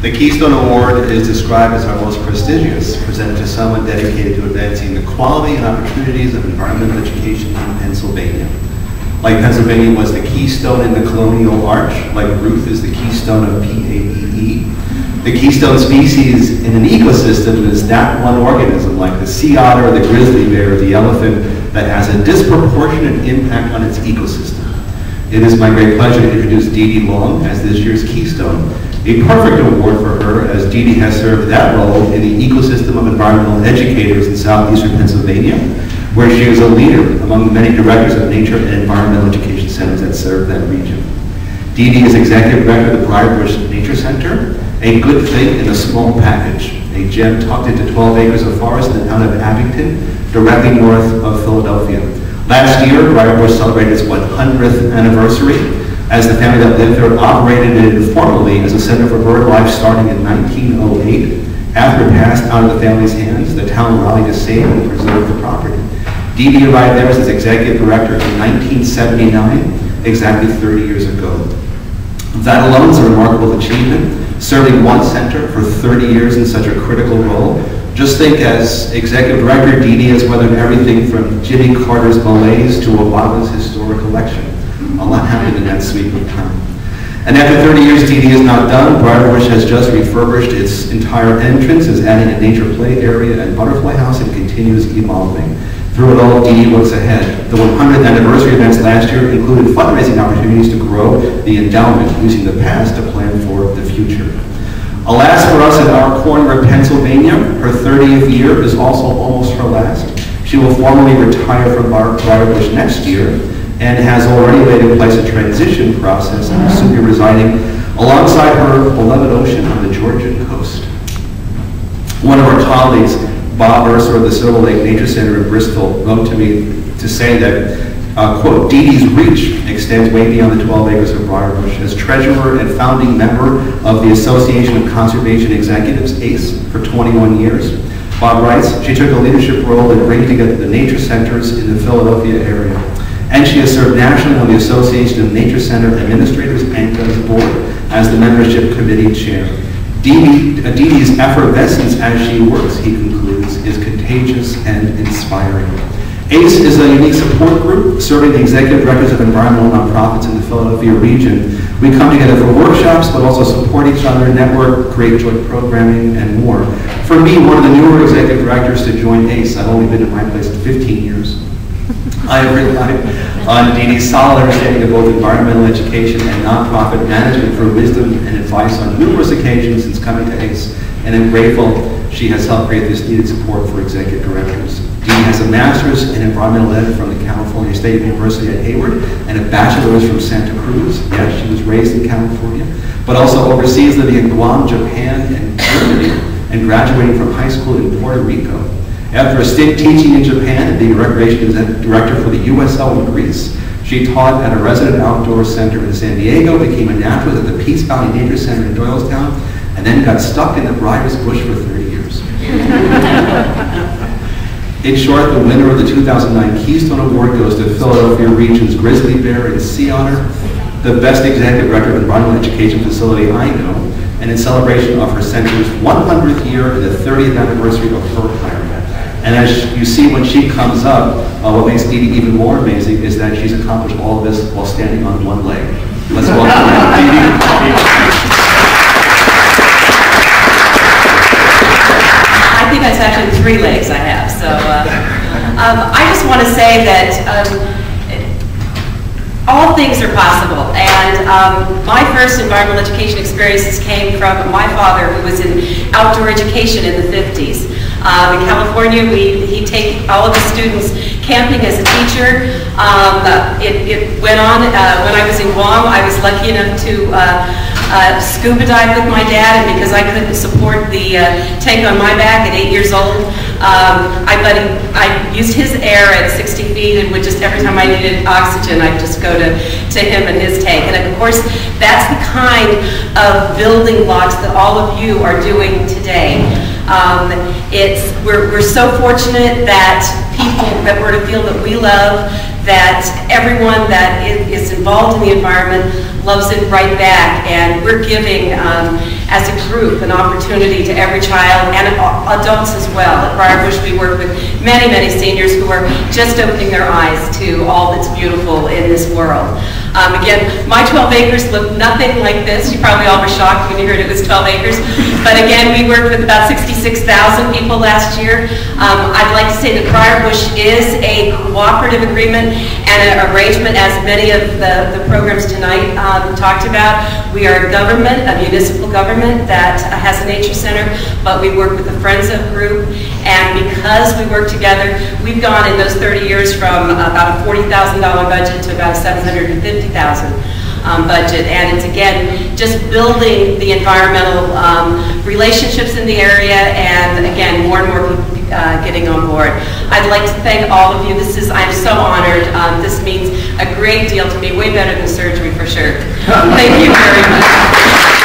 The Keystone Award is described as our most prestigious, presented to someone dedicated to advancing the quality and opportunities of environmental education in Pennsylvania. Like Pennsylvania was the keystone in the colonial arch, like Ruth is the keystone of PAEE. The keystone species in an ecosystem is that one organism, like the sea otter, the grizzly bear, the elephant, that has a disproportionate impact on its ecosystem. It is my great pleasure to introduce Dee Dee Long as this year's Keystone. A perfect award for her, as Dee Dee has served that role in the ecosystem of environmental educators in southeastern Pennsylvania, where she is a leader among the many directors of nature and environmental education centers that serve that region. Dee Dee is executive director of the Briarbush Nature Center, a good thing in a small package, a gem tucked into 12 acres of forest in the town of Abington, directly north of Philadelphia. Last year, Briarbush celebrated its 100th anniversary, as the family that lived there operated it informally as a center for bird life starting in 1908. After it passed out of the family's hands, the town rallied to save and preserve the property. Dee Dee arrived there as its executive director in 1979, exactly 30 years ago. That alone is a remarkable achievement, serving one center for 30 years in such a critical role. Just think, as executive director, Dee Dee has weathered everything from Jimmy Carter's malaise to Obama's historic election. A lot happened in that sweep of time. And after 30 years, Dee Dee is not done. Briarbush has just refurbished its entire entrance, is adding a nature play area and butterfly house, and continues evolving. Through it all, Dee Dee looks ahead. The 100th anniversary events last year included fundraising opportunities to grow the endowment, using the past to plan for the future. Alas for us in our corner of Pennsylvania, her 30th year is also almost her last. She will formally retire from Briarbush next year, and has already laid in place a transition process and will soon be residing alongside her beloved ocean on the Georgian coast. One of our colleagues, Bob Urser of the Silver Lake Nature Center in Bristol, wrote to me to say that, quote, Dee Dee's reach extends way beyond the 12 acres of Briarbush. As treasurer and founding member of the Association of Conservation Executives, ACE, for 21 years, Bob writes, she took a leadership role in bringing together the nature centers in the Philadelphia area. And she has served nationally on the Association of Nature Center Administrators and Guns Board as the membership committee chair. Dee Dee's effervescence as she works, he concludes, is contagious and inspiring. ACE is a unique support group serving the executive directors of environmental nonprofits in the Philadelphia region. We come together for workshops, but also support each other, network, create joint programming, and more. For me, one of the newer executive directors to join ACE, I've only been in my place for 15 years. I have relied on Dee Dee's solid understanding of both environmental education and nonprofit management for wisdom and advice on numerous occasions since coming to ACE, and I'm grateful she has helped create this needed support for executive directors. Dee Dee has a master's in environmental ed from the California State University at Hayward and a bachelor's from Santa Cruz. Yes, she was raised in California, but also overseas, living in Guam, Japan, and Germany, and graduating from high school in Puerto Rico. After a stint teaching in Japan and being recreation director for the USO in Greece, she taught at a resident outdoor center in San Diego, became a naturalist at the Peace Valley Nature Center in Doylestown, and then got stuck in the Briarbush bush for 30 years. In short, the winner of the 2009 Keystone Award goes to Philadelphia Region's grizzly bear and sea otter, the best executive director of an environmental education facility I know, and in celebration of her center's 100th year and the 30th anniversary of her retirement. And as you see when she comes up, what makes Dee Dee even more amazing is that she's accomplished all of this while standing on one leg. Let's welcome Dee Dee. I think that's actually 3 legs I have. So I just want to say that all things are possible. And my first environmental education experiences came from my father, who was in outdoor education in the 50s. In California, he'd take all of the students camping as a teacher. It went on when I was in Guam. I was lucky enough to scuba dive with my dad, and because I couldn't support the tank on my back at 8 years old, I used his air at 60 feet, and would just, every time I needed oxygen, I'd just go to him and his tank. And of course, that's the kind of building blocks that all of you are doing today. We're so fortunate that people that we're in a field that we love, that everyone that is involved in the environment loves it right back, and we're giving as a group, an opportunity to every child and adults as well. At Briarbush, we work with many, many seniors who are just opening their eyes to all that's beautiful in this world. Again, my 12 acres looked nothing like this. You probably all were shocked when you heard it was 12 acres. But again, we worked with about 66,000 people last year. I'd like to say that Briarbush is a cooperative agreement and an arrangement, as many of the programs tonight talked about. We are a government, a municipal government that has a nature center, but we work with the Friends of Group. And because we work together, we've gone in those 30 years from about a $40,000 budget to about a $750,000 budget. And it's, again, just building the environmental relationships in the area, and again, more and more people getting on board. I'd like to thank all of you. I'm so honored. This means a great deal to me, way better than surgery for sure. Thank you very much.